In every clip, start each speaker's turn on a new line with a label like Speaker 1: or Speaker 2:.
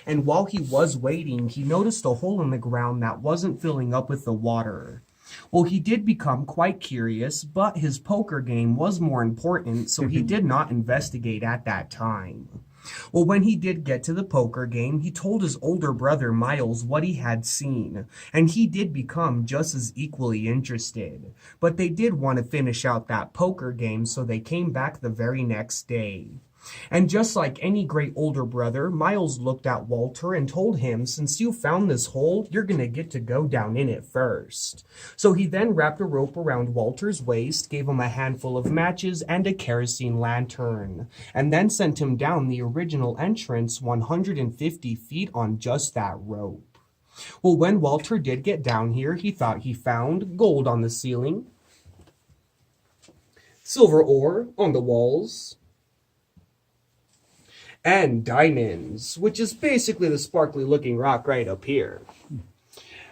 Speaker 1: And while he was waiting, he noticed a hole in the ground that wasn't filling up with the water. Well, he did become quite curious, but his poker game was more important, so he did not investigate at that time. Well, when he did get to the poker game, he told his older brother Miles what he had seen, and he did become just as equally interested. But they did want to finish out that poker game, so they came back the very next day. And just like any great older brother, Miles looked at Walter and told him, since you found this hole, you're going to get to go down in it first. So he then wrapped a rope around Walter's waist, gave him a handful of matches and a kerosene lantern, and then sent him down the original entrance 150 feet on just that rope. Well, when Walter did get down here, he thought he found gold on the ceiling, silver ore on the walls, and diamonds, which is basically the sparkly looking rock right up here.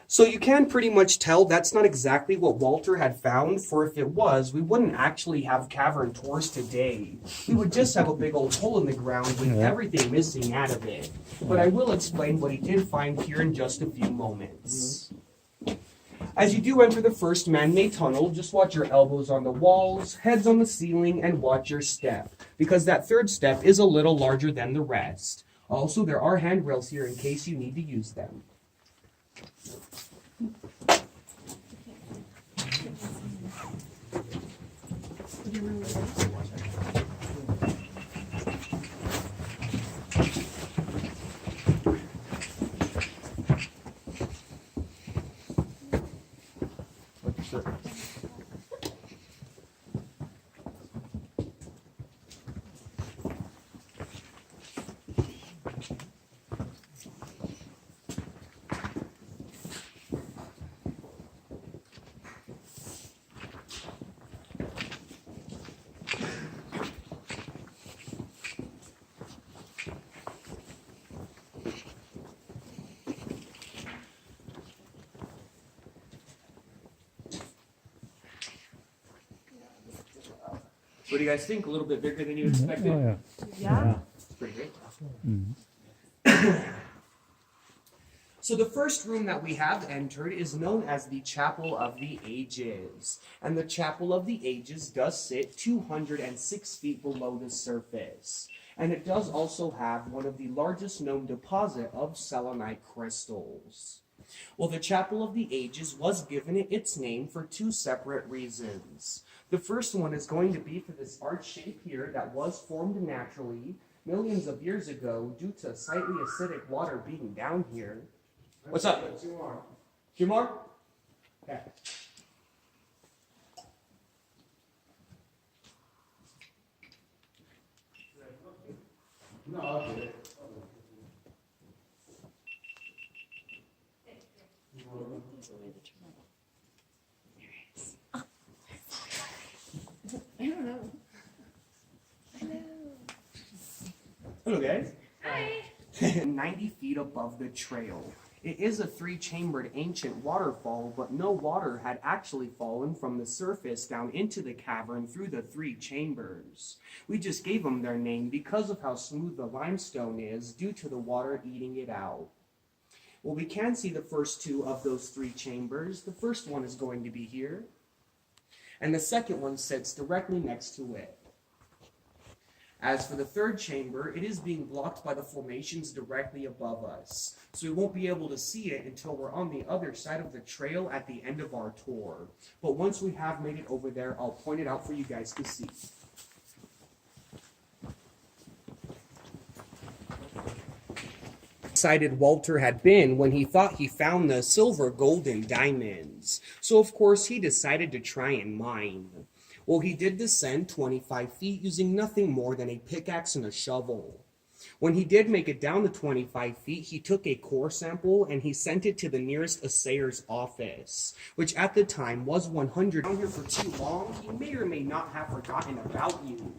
Speaker 1: So you can pretty much tell that's not exactly what Walter had found, for if it was, we wouldn't actually have cavern tours today. We would just have a big old hole in the ground with everything missing out of it. But I will explain what he did find here in just a few moments. As you do enter the first man-made tunnel, just watch your elbows on the walls, heads on the ceiling, and watch your step, because that third step is a little larger than the rest. Also, there are handrails here in case you need to use them. What do you guys think? A little bit bigger than you expected?
Speaker 2: Oh,
Speaker 3: Yeah.
Speaker 1: It's pretty great.
Speaker 2: Mhm.
Speaker 1: So the first room that we have entered is known as the Chapel of the Ages. And the Chapel of the Ages does sit 206 feet below the surface. And it does also have one of the largest known deposit of selenite crystals. Well, the Chapel of the Ages was given its name for two separate reasons. The first one is going to be for this arch shape here that was formed naturally millions of years ago due to slightly acidic water being down here. What's up? Two more. Two more? Okay.
Speaker 4: No, I'll get it.
Speaker 3: I don't know.
Speaker 1: Hello, guys.
Speaker 3: Hi.
Speaker 1: 90 feet above the trail. It is a three-chambered ancient waterfall, but no water had actually fallen from the surface down into the cavern through the three chambers. We just gave them their name because of how smooth the limestone is due to the water eating it out. Well, we can see the first two of those three chambers. The first one is going to be here, and the second one sits directly next to it. As for the third chamber, it is being blocked by the formations directly above us, so we won't be able to see it until we're on the other side of the trail at the end of our tour. But once we have made it over there, I'll point it out for you guys to see. Excited Walter had been when he thought he found the silver, gold, and diamonds. So of course he decided to try and mine. Well, he did descend 25 feet using nothing more than a pickaxe and a shovel. When he did make it down the 25 feet, he took a core sample and he sent it to the nearest assayer's office, which at the time was 100. Down here for too long, he may or may not have forgotten about you.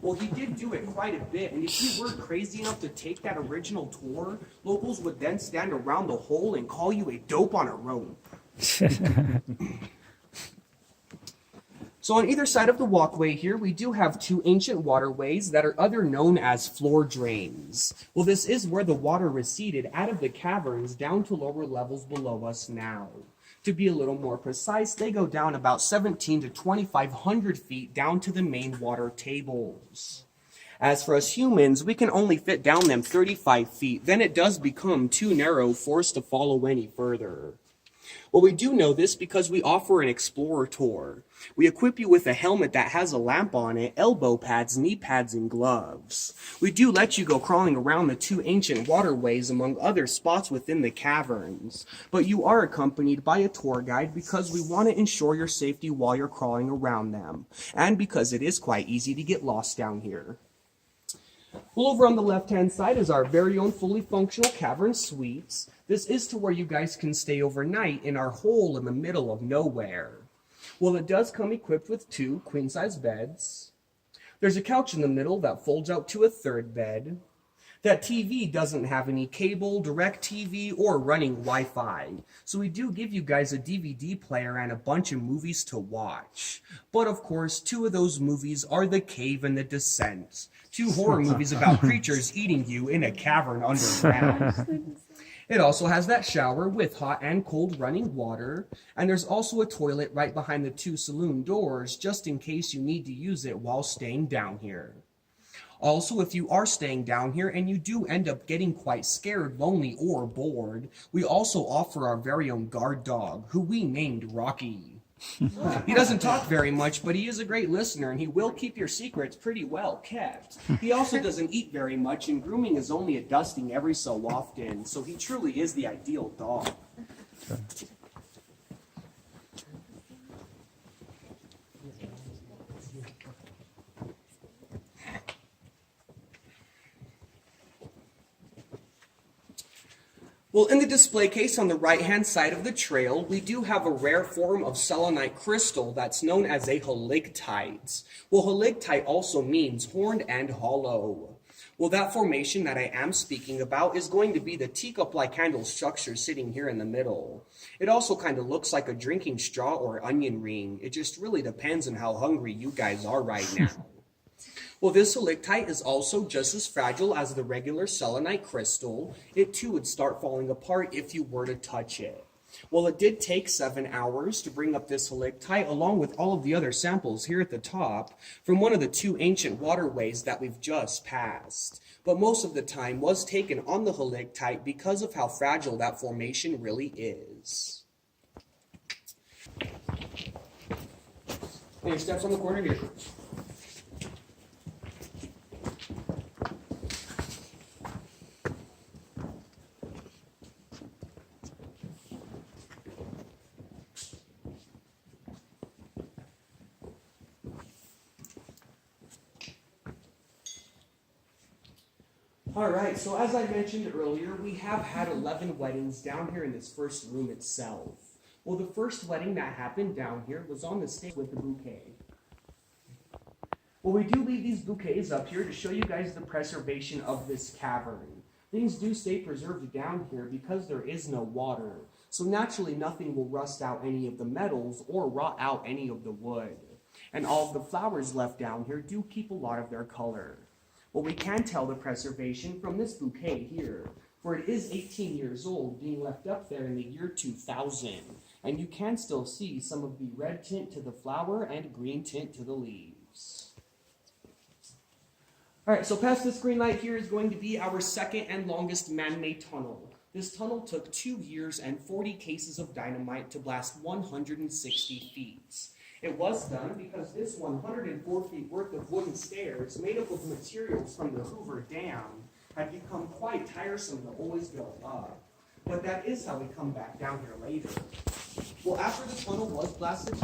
Speaker 1: Well, he did do it quite a bit, and if you were crazy enough to take that original tour, locals would then stand around the hole and call you a dope on a rope. So on either side of the walkway here, we do have two ancient waterways that are other known as floor drains. Well, this is where the water receded out of the caverns down to lower levels below us now. To be a little more precise, they go down about 17 to 2,500 feet down to the main water tables. As for us humans, we can only fit down them 35 feet. Then it does become too narrow for us to follow any further. Well, we do know this because we offer an explorer tour. We equip you with a helmet that has a lamp on it, elbow pads, knee pads, and gloves. We do let you go crawling around the two ancient waterways among other spots within the caverns. But you are accompanied by a tour guide because we want to ensure your safety while you're crawling around them, and because it is quite easy to get lost down here. Well, over on the left-hand side is our very own fully functional cavern suites. This is to where you guys can stay overnight in our hole in the middle of nowhere. Well, it does come equipped with two queen-size beds. There's a couch in the middle that folds out to a third bed. That TV doesn't have any cable, direct TV, or running Wi-Fi. So we do give you guys a DVD player and a bunch of movies to watch. But of course, two of those movies are The Cave and The Descent. Two horror movies about creatures eating you in a cavern underground. It also has that shower with hot and cold running water, and there's also a toilet right behind the two saloon doors just in case you need to use it while staying down here. Also, if you are staying down here and you do end up getting quite scared, lonely, or bored, we also offer our very own guard dog, who we named Rocky. He doesn't talk very much, but he is a great listener, and he will keep your secrets pretty well kept. He also doesn't eat very much, and grooming is only a dusting every so often, so he truly is the ideal dog. Well, in the display case on the right-hand side of the trail, we do have a rare form of selenite crystal that's known as a halictite. Well, halictite also means horned and hollow. Well, that formation that I am speaking about is going to be the teacup-like handle structure sitting here in the middle. It also kind of looks like a drinking straw or onion ring. It just really depends on how hungry you guys are right now. Well, this halictite is also just as fragile as the regular selenite crystal. It too would start falling apart if you were to touch it. Well, it did take 7 hours to bring up this halictite along with all of the other samples here at the top from one of the two ancient waterways that we've just passed. But most of the time was taken on the halictite because of how fragile that formation really is. And your steps on the corner here. Alright, so as I mentioned earlier, we have had 11 weddings down here in this first room itself. Well, the first wedding that happened down here was on the stage with the bouquet. Well, we do leave these bouquets up here to show you guys the preservation of this cavern. Things do stay preserved down here because there is no water. So naturally, nothing will rust out any of the metals or rot out any of the wood. And all of the flowers left down here do keep a lot of their color. Well, we can tell the preservation from this bouquet here, for it is 18 years old, being left up there in the year 2000. And you can still see some of the red tint to the flower and green tint to the leaves. Alright, so past this green light here is going to be our second and longest man-made tunnel. This tunnel took 2 years and 40 cases of dynamite to blast 160 feet. It was done because this 104 feet worth of wooden stairs, made up of materials from the Hoover Dam, had become quite tiresome to always go up. But that is how we come back down here later. Well, after the tunnel was blasted,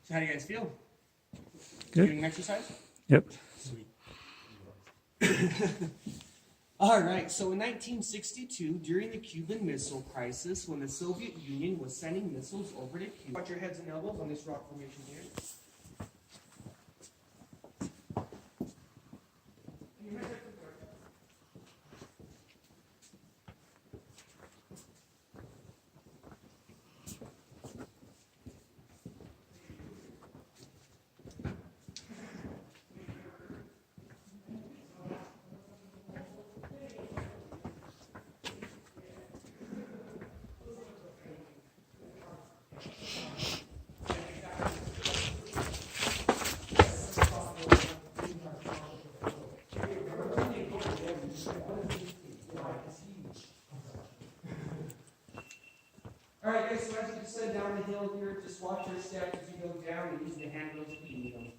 Speaker 1: So how do you guys feel?
Speaker 2: Good.
Speaker 1: Getting exercise?
Speaker 2: Yep.
Speaker 1: Sweet. All right, so in 1962, during the Cuban Missile Crisis, when the Soviet Union was sending missiles over to Cuba, watch your heads and elbows on this rock formation here. All right, guys, so as you descend down the hill here, just watch your steps as you go down and use the handrails to lead them.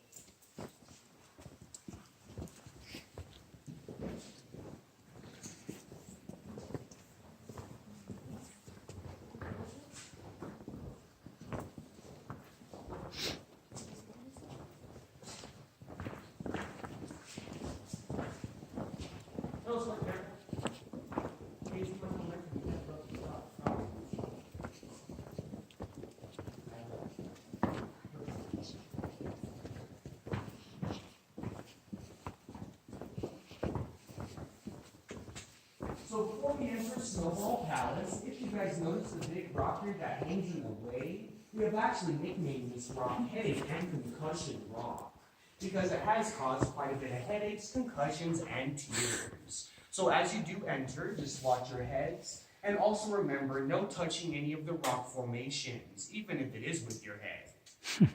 Speaker 1: So before we enter Snowball Palace, if you guys notice the big rock here that hangs in the way, we have actually nicknamed this rock Headache and Concussion Rock because it has caused quite a bit of headaches, concussions, and tears. So as you do enter, just watch your heads, and also remember, no touching any of the rock formations, even if it is with your head.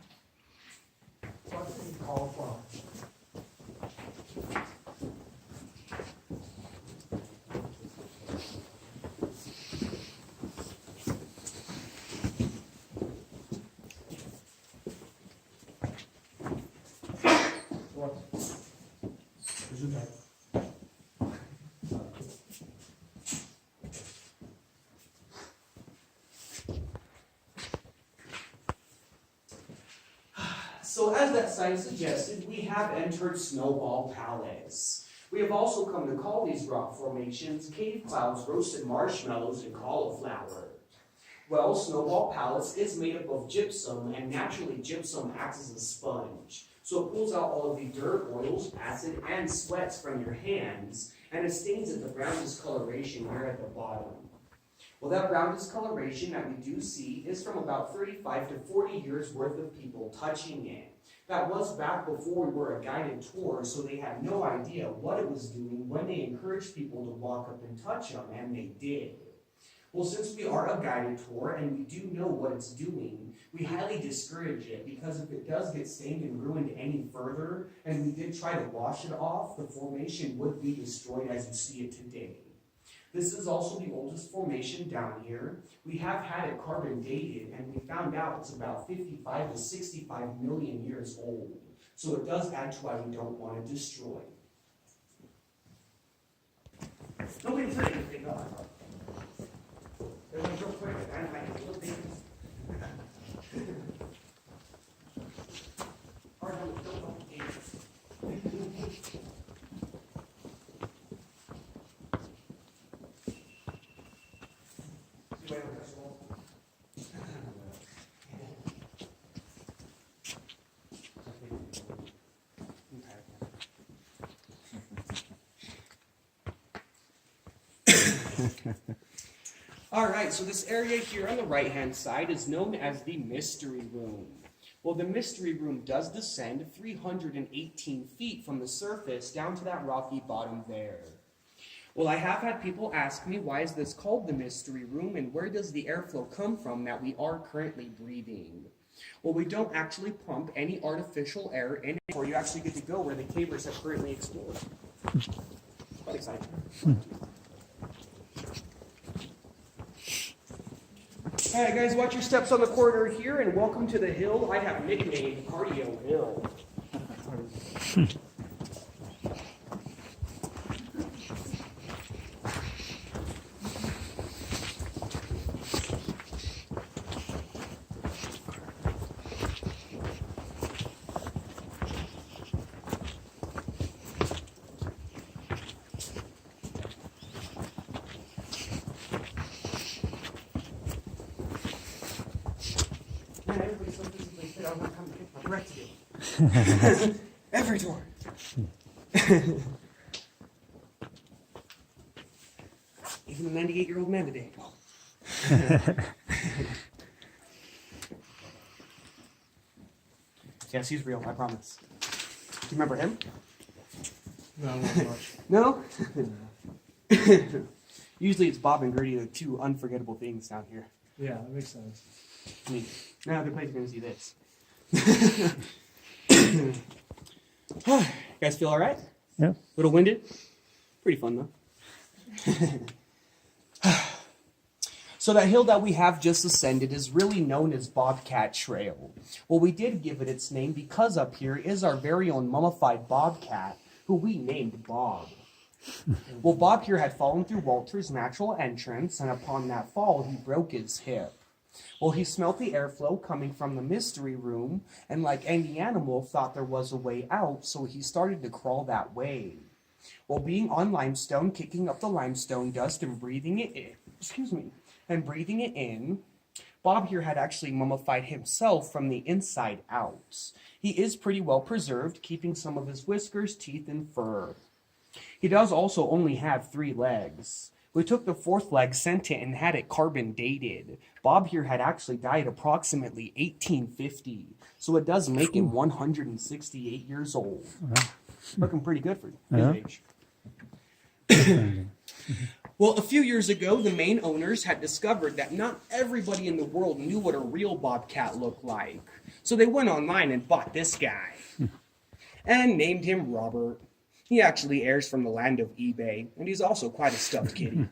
Speaker 1: What do you call from? So as that sign suggested, we have entered Snowball Palace. We have also come to call these rock formations cave clouds, roasted marshmallows, and cauliflower. Well, Snowball Palace is made up of gypsum, and naturally gypsum acts as a sponge. So it pulls out all of the dirt, oils, acid, and sweats from your hands, and it stains at the brown discoloration here at the bottom. Well, that brown discoloration that we do see is from about 35 to 40 years worth of people touching it. That was back before we were a guided tour, so they had no idea what it was doing when they encouraged people to walk up and touch them, and they did. Well, since we are a guided tour and we do know what it's doing, we highly discourage it because if it does get stained and ruined any further, and we did try to wash it off, the formation would be destroyed as you see it today. This is also the oldest formation down here. We have had it carbon dated, and we found out it's about 55 to 65 million years old. So it does add to why we don't want to destroy. Nobody said anything else. It was real quick, and I had little things. Hard to build up the games. All right, so this area here on the right-hand side is known as the Mystery Room. Well, the Mystery Room does descend 318 feet from the surface down to that rocky bottom there. Well, I have had people ask me, why is this called the Mystery Room, and where does the airflow come from that we are currently breathing? Well, we don't actually pump any artificial air in it, or you actually get to go where the cavers have currently explored. Quite exciting. All right, guys, watch your steps on the corridor here, and welcome to the hill I have nicknamed Cardio Hill. so physically fit, I don't have time to pick my breath to do. Every door. Even a 98-year-old man today. Yes, he's real, I promise. Do you remember him?
Speaker 4: No, not much.
Speaker 1: No? Usually it's Bob and Gertie, the two unforgettable things down here.
Speaker 4: Yeah, that makes sense.
Speaker 1: I mean, now the place going to see this. You guys feel all right?
Speaker 2: Yeah.
Speaker 1: Little winded? Pretty fun, though. So that hill that we have just ascended is really known as Bobcat Trail. Well, we did give it its name because up here is our very own mummified bobcat, who we named Bob. Well, Bob here had fallen through Walter's natural entrance, and upon that fall, he broke his hip. Well, he smelt the airflow coming from the mystery room, and like any animal, thought there was a way out, so he started to crawl that way. Well, being on limestone, kicking up the limestone dust and breathing it in, Bob here had actually mummified himself from the inside out. He is pretty well preserved, keeping some of his whiskers, teeth, and fur. He does also only have 3 legs. We took the 4th leg, sent it, and had it carbon dated. Bob here had actually died approximately 1850, so it does make him 168 years old. Looking pretty good for his age. Well, a few years ago, the main owners had discovered that not everybody in the world knew what a real bobcat looked like. So they went online and bought this guy and named him Robert. He actually heirs from the land of eBay, and he's also quite a stuffed kitty.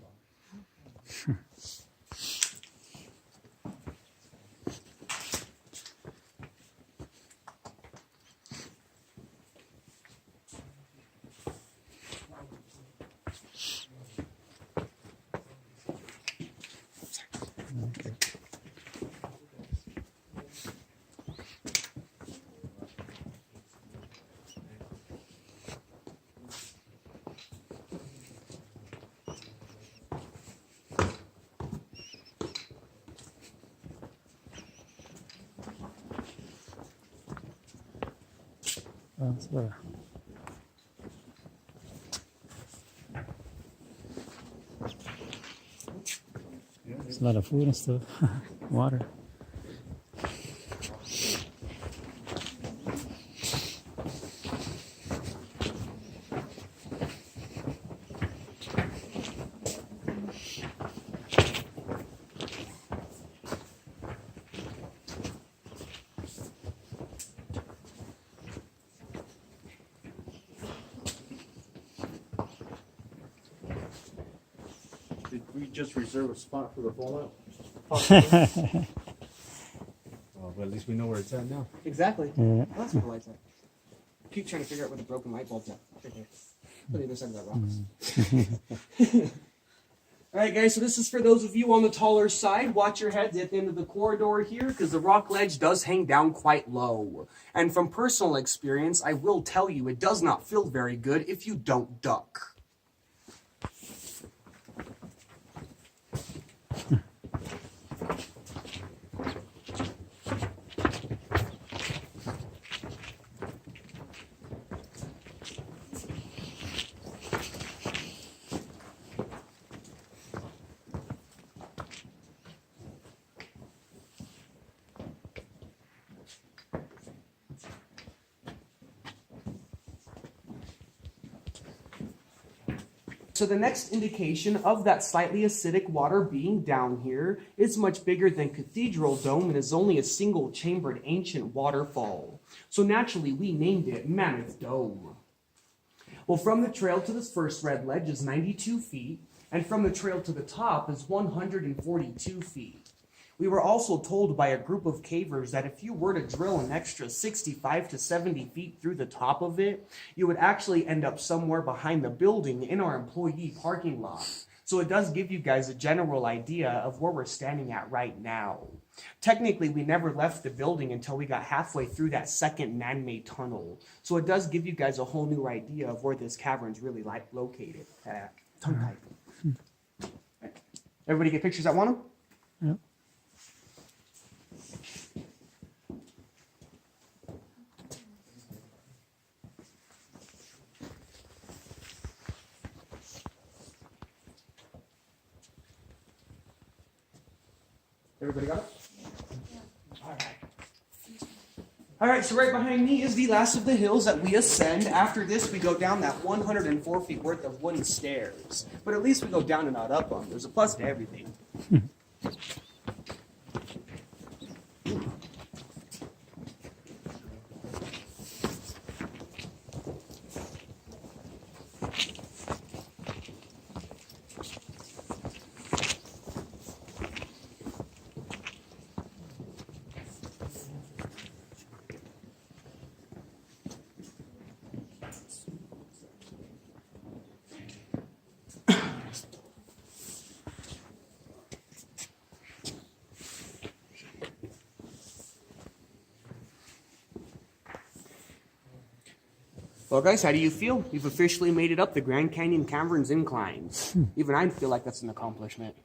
Speaker 2: That's better. There's a lot of food and stuff. Water.
Speaker 4: Did we just reserve a spot for the fallout? Well, but at least we know where it's at now.
Speaker 1: Exactly.
Speaker 2: Yeah.
Speaker 1: Well, that's where the light's at. Keep trying to figure out where the broken light bulb's at. Right here. On the other side of that rock. All right, guys, so this is for those of you on the taller side. Watch your heads at the end of the corridor here, because the rock ledge does hang down quite low. And from personal experience, I will tell you, it does not feel very good if you don't duck. So the next indication of that slightly acidic water being down here is much bigger than Cathedral Dome and is only a single-chambered ancient waterfall. So naturally, we named it Mammoth Dome. Well, from the trail to this first red ledge is 92 feet, and from the trail to the top is 142 feet. We were also told by a group of cavers that if you were to drill an extra 65 to 70 feet through the top of it, you would actually end up somewhere behind the building in our employee parking lot. So it does give you guys a general idea of where we're standing at right now. Technically, we never left the building until we got halfway through that second man-made tunnel. So it does give you guys a whole new idea of where this cavern's really located. Tongue tight. Everybody get pictures that want them?
Speaker 2: Yep.
Speaker 1: Everybody got it? All right. All right, so right behind me is the last of the hills that we ascend. After this, we go down that 104 feet worth of wooden stairs. But at least we go down and not up them. There's a plus to everything. Well, guys, how do you feel? We've officially made it up the Grand Canyon Caverns inclines. Even I feel like that's an accomplishment.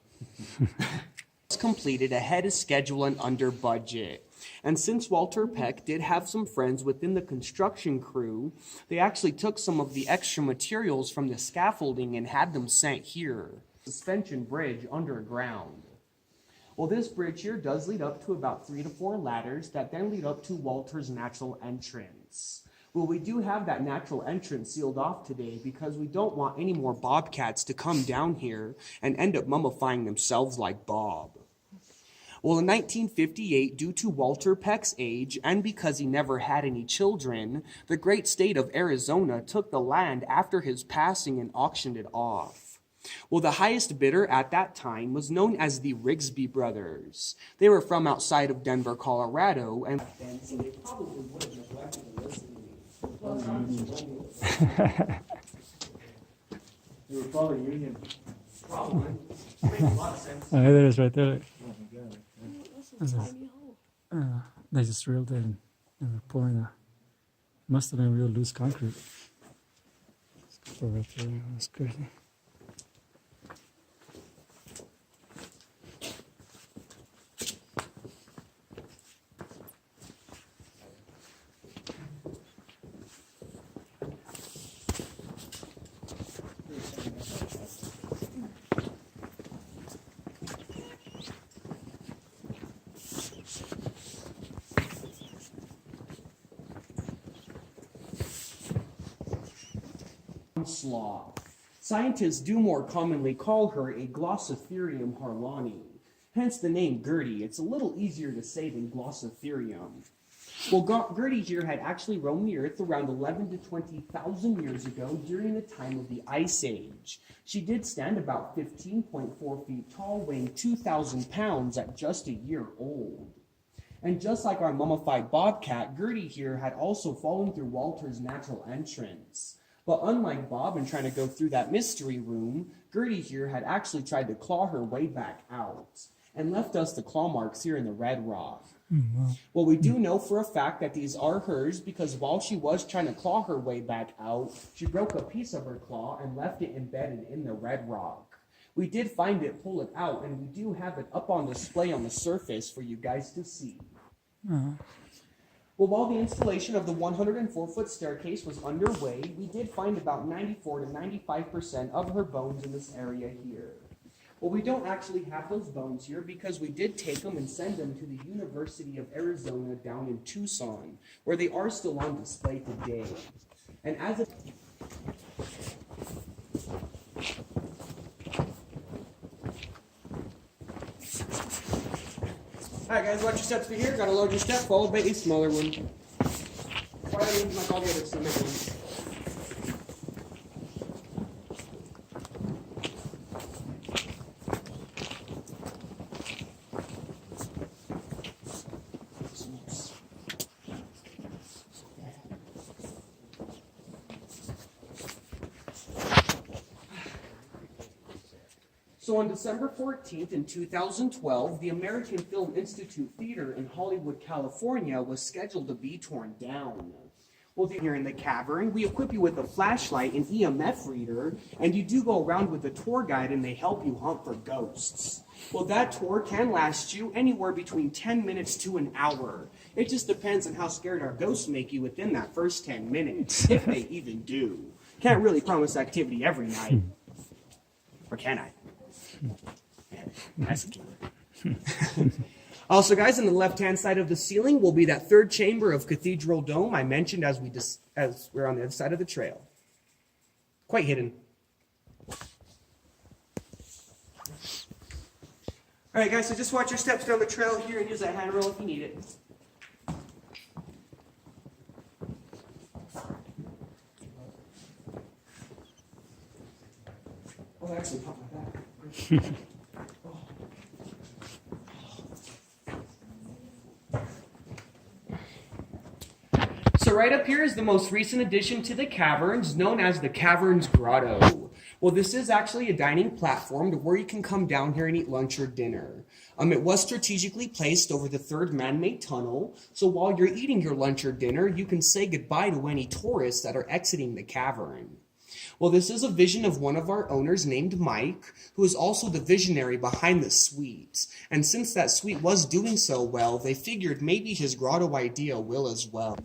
Speaker 1: It's completed ahead of schedule and under budget. And since Walter Peck did have some friends within the construction crew, they actually took some of the extra materials from the scaffolding and had them sent here. Suspension bridge underground. Well, this bridge here does lead up to about 3 to 4 ladders that then lead up to Walter's natural entrance. Well, we do have that natural entrance sealed off today because we don't want any more bobcats to come down here and end up mummifying themselves like Bob. Well, in 1958, due to Walter Peck's age and because he never had any children, the great state of Arizona took the land after his passing and auctioned it off. Well, the highest bidder at that time was known as the Rigsby brothers. They were from outside of Denver, Colorado, and so they probably would have neglected to listen to me.
Speaker 4: You were probably Union.
Speaker 1: Probably. Makes a lot of sense.
Speaker 2: Oh, there it is right there.
Speaker 4: Oh my God.
Speaker 2: They just drilled it and they were pouring must have been real loose concrete. Let's go right there. That's crazy.
Speaker 1: Sloth. Scientists do more commonly call her a Glossophyrium harlani, hence the name Gertie. It's a little easier to say than Glossophyrium. Well, Gertie here had actually roamed the earth around 11 to 20,000 years ago during the time of the Ice Age. She did stand about 15.4 feet tall, weighing 2,000 pounds at just a year old. And just like our mummified bobcat, Gertie here had also fallen through Walter's natural entrance. But unlike Bob in trying to go through that mystery room, Gertie here had actually tried to claw her way back out and left us the claw marks here in the red rock.
Speaker 2: Wow.
Speaker 1: Well, we do know for a fact that these are hers because while she was trying to claw her way back out, she broke a piece of her claw and left it embedded in the red rock. We did find it, pull it out, and we do have it up on display on the surface for you guys to see. Well, while the installation of the 104-foot staircase was underway, we did find about 94 to 95% of her bones in this area here. Well, we don't actually have those bones here because we did take them and send them to the University of Arizona down in Tucson, where they are still on display today. And as it... Alright guys, watch your steps for here. Gotta load your step, followed by a smaller one. By all means, like all the other cement ones. So on December 14th in 2012, the American Film Institute Theater in Hollywood, California was scheduled to be torn down. Well, here in the cavern, we equip you with a flashlight, an EMF reader, and you do go around with a tour guide and they help you hunt for ghosts. Well, that tour can last you anywhere between 10 minutes to an hour. It just depends on how scared our ghosts make you within that first 10 minutes, if they even do. Can't really promise activity every night. Or can I? Man, that's a killer. Also, guys, on the left-hand side of the ceiling will be that third chamber of Cathedral Dome I mentioned as we're on the other side of the trail. Quite hidden. All right, guys, so just watch your steps down the trail here and use that handrail if you need it. Oh, I actually popped my back. So right up here is the most recent addition to the caverns, known as the Caverns Grotto. Well, this is actually a dining platform to where you can come down here and eat lunch or dinner. It was strategically placed over the third man-made tunnel, so while you're eating your lunch or dinner, you can say goodbye to any tourists that are exiting the cavern. Well, this is a vision of one of our owners named Mike, who is also the visionary behind the suite. And since that suite was doing so well, they figured maybe his grotto idea will as well.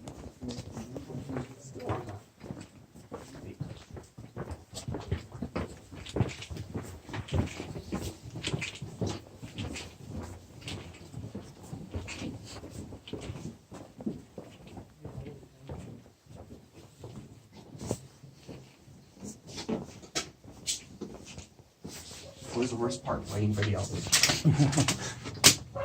Speaker 1: What was the worst part? Playing video.